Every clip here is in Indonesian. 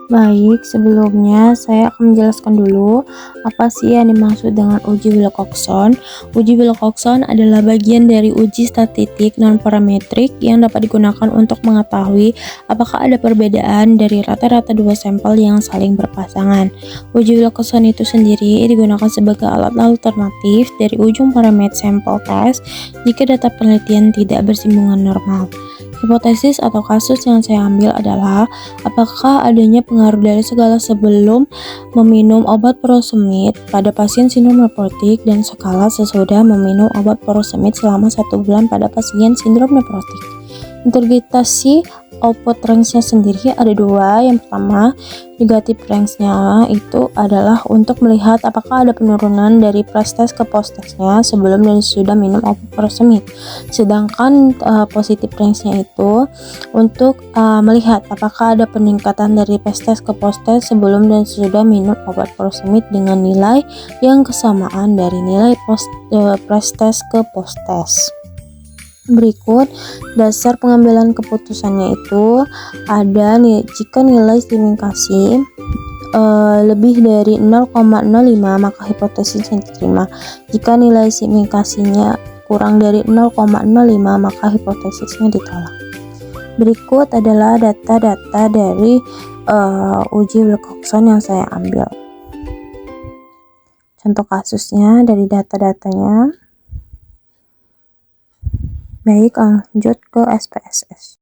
Baik, sebelumnya saya akan menjelaskan dulu apa sih yang dimaksud dengan uji Wilcoxon. Uji Wilcoxon adalah bagian dari uji statistik non-parametrik yang dapat digunakan untuk mengetahui apakah ada perbedaan dari rata-rata dua sampel yang saling berpasangan. Uji Wilcoxon itu sendiri digunakan sebagai alat alternatif dari ujung parameter sampel test jika data penelitian tidak bersinggungan normal. Hipotesis atau kasus yang saya ambil adalah apakah adanya pengaruh dari segala sebelum meminum obat furosemid pada pasien sindrom nefrotik dan skala sesudah meminum obat furosemid selama 1 bulan pada pasien sindrom nefrotik. Interpretasi output range-nya sendiri ada dua. Yang pertama, negatif range-nya itu adalah untuk melihat apakah ada penurunan dari pre-test ke post-testnya sebelum dan sesudah minum obat furosemid. Sedangkan positif range-nya itu untuk melihat apakah ada peningkatan dari pre-test ke post-test sebelum dan sesudah minum obat furosemid dengan nilai yang kesamaan dari nilai pre-test ke post-test. Berikut dasar pengambilan keputusannya itu ada nih, jika nilai signifikasi lebih dari 0,05 maka hipotesisnya diterima. Jika nilai signifikasinya kurang dari 0,05 maka hipotesisnya ditolak. Berikut adalah data-data dari uji Wilcoxon yang saya ambil. Contoh kasusnya dari data-datanya. Baik, lanjut ke SPSS.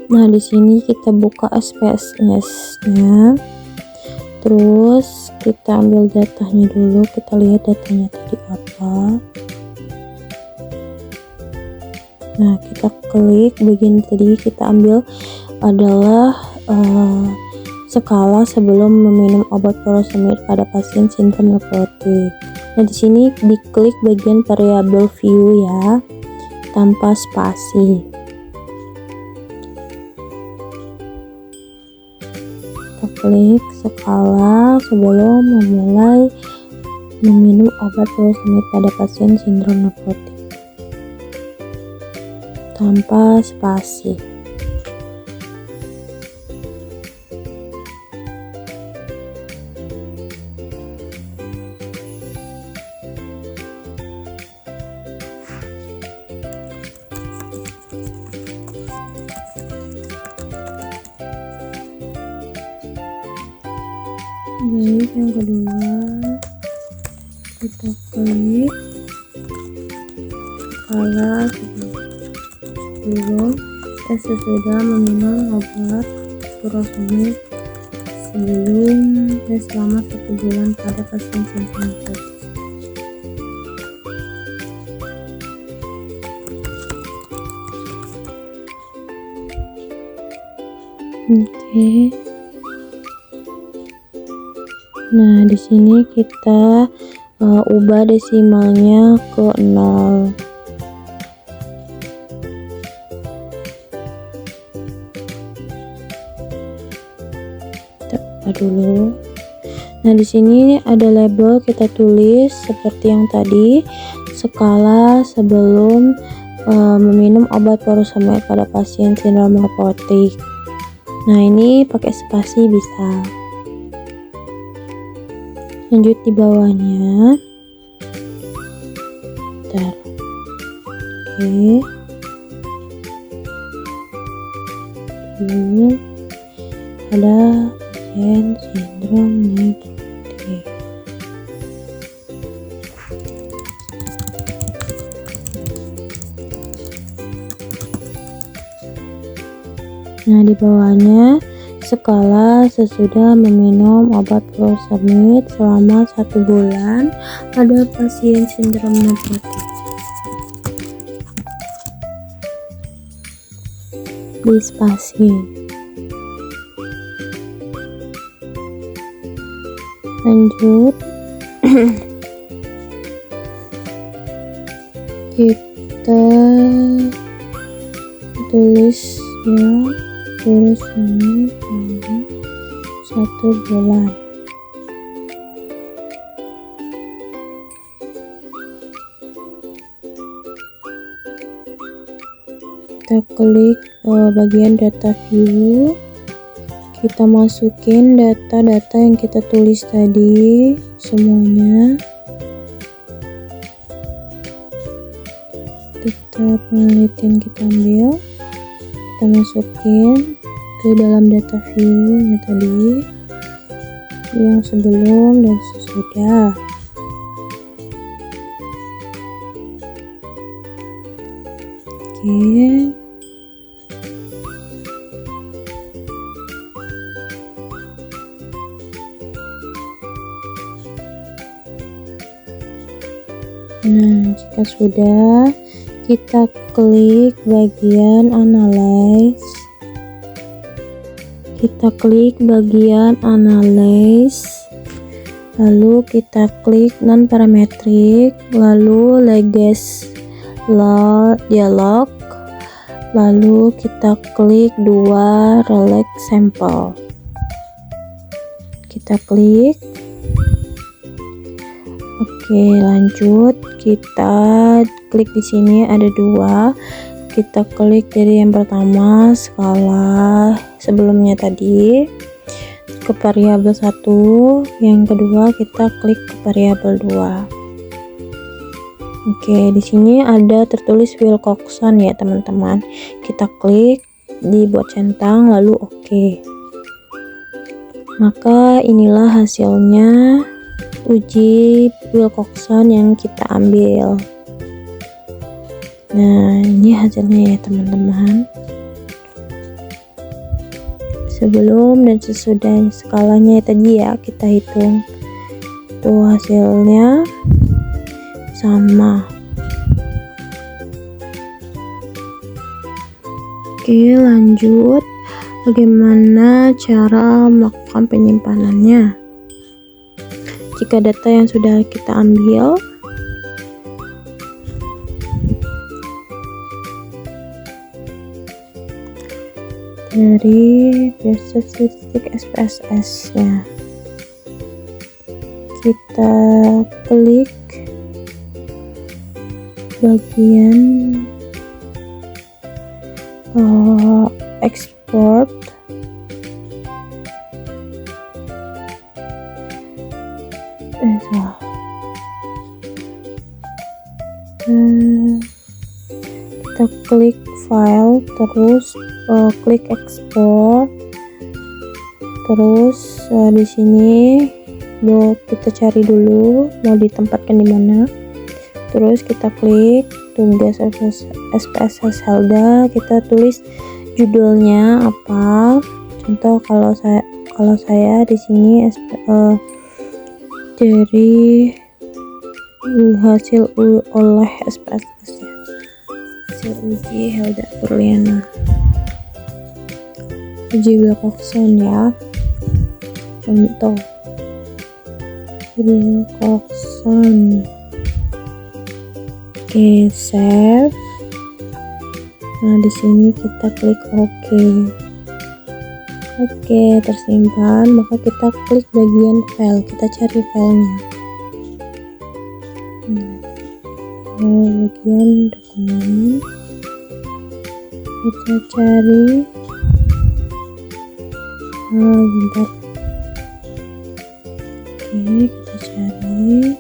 Nah, di sini kita buka SPSS-nya. Terus kita ambil datanya dulu, kita lihat datanya tadi apa. Nah, kita klik bagian tadi kita ambil adalah skala sebelum meminum obat furosemid pada pasien sindrom nefrotik. Nah, di sini diklik bagian variabel view ya, tanpa spasi. Kita klik skala sebelum memulai meminum obat furosemid pada pasien sindrom nefrotik, tanpa spasi. Baik, yang kedua kita klik skala sebelum sesudah meminum obat furosemid sebelum selama 1 bulan pada pasien sindrom nefrotik. Oke. Nah, di sini kita ubah desimalnya ke 0. Kita ubah dulu. Nah, di sini ada label, kita tulis seperti yang tadi, skala sebelum meminum obat furosemid pada pasien sindrom nefrotik. Nah, ini pakai spasi bisa. Lanjut di bawahnya. Bentar. Oke. Dulu ada pasien sindrom nefrotik. Nah, di bawahnya skala sesudah meminum obat furosemid selama 1 bulan pada pasien sindrom nefrotik. Di spasi. Lanjut. Kita tulis ya furosemid selama 1 bulan. Kita kita klik bagian data view, kita masukin data-data yang kita tulis tadi semuanya. Kita penelitian kita ambil, kita masukin ke dalam data view nya tadi yang sebelum dan sesudah. Oke. Nah, jika sudah, kita klik bagian analyze. Kita klik bagian analyze, lalu kita klik non parametric, lalu legacy dialog, lalu kita klik dua relax sample. Kita klik. Oke, lanjut. Kita klik di sini ada dua. Kita klik dari yang pertama skala sebelumnya tadi ke variabel 1, yang kedua kita klik ke variabel 2. Oke, di sini ada tertulis Wilcoxon ya teman-teman. Kita klik di buat centang lalu oke. Maka inilah hasilnya uji Wilcoxon yang kita ambil. Nah, ini hasilnya ya teman-teman. Sebelum dan sesudah skalanya tadi ya kita hitung. Tuh hasilnya sama. Oke, lanjut. Bagaimana cara melakukan penyimpanannya? Jika data yang sudah kita ambil, dari statistik SPSS nya kita klik bagian export, kita klik file, terus klik export, terus di sini kita cari dulu mau ditempatkan di mana, terus kita klik tugas SPSS Helda, kita tulis judulnya apa. Contoh kalau saya di sini dari hasil oleh SPSS ya, hasil uji Helda Purliana, uji Wilcoxon ya, contoh Wilcoxon. Oke, save. Nah, di sini kita klik OK. Oke, tersimpan. Maka kita klik bagian file. Kita cari filenya. Bagian dokumen. Kita cari. Bentar. Oke, kita cari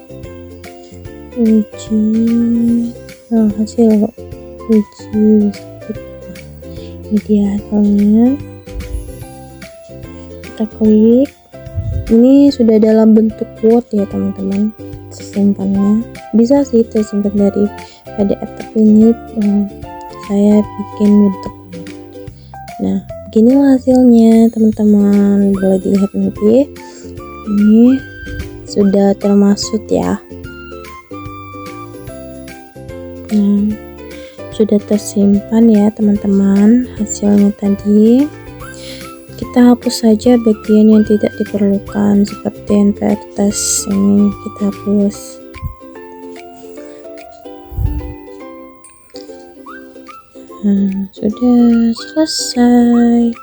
uji hasil uji. Ini dia hasilnya. Kita klik. Ini sudah dalam bentuk Word ya teman-teman. Simpannya bisa sih tersimpan dari PDF, tapi ini saya bikin bentuk Word. Nah, beginilah hasilnya teman-teman. Boleh dilihat nanti. Ini sudah termasuk ya. Nah, sudah tersimpan ya teman-teman hasilnya tadi. Kita hapus saja bagian yang tidak diperlukan seperti NPR test, ini kita hapus. Nah, sudah selesai.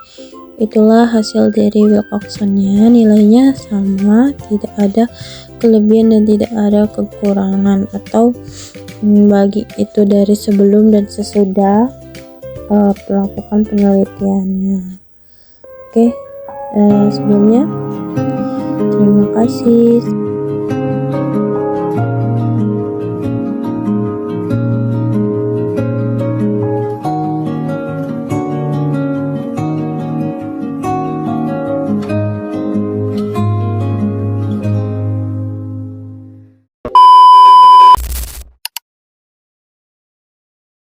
Itulah hasil dari Wilcoxonnya. Nilainya sama, tidak ada kelebihan dan tidak ada kekurangan, atau bagi itu dari sebelum dan sesudah melakukan penelitiannya. Oke, sebelumnya terima kasih.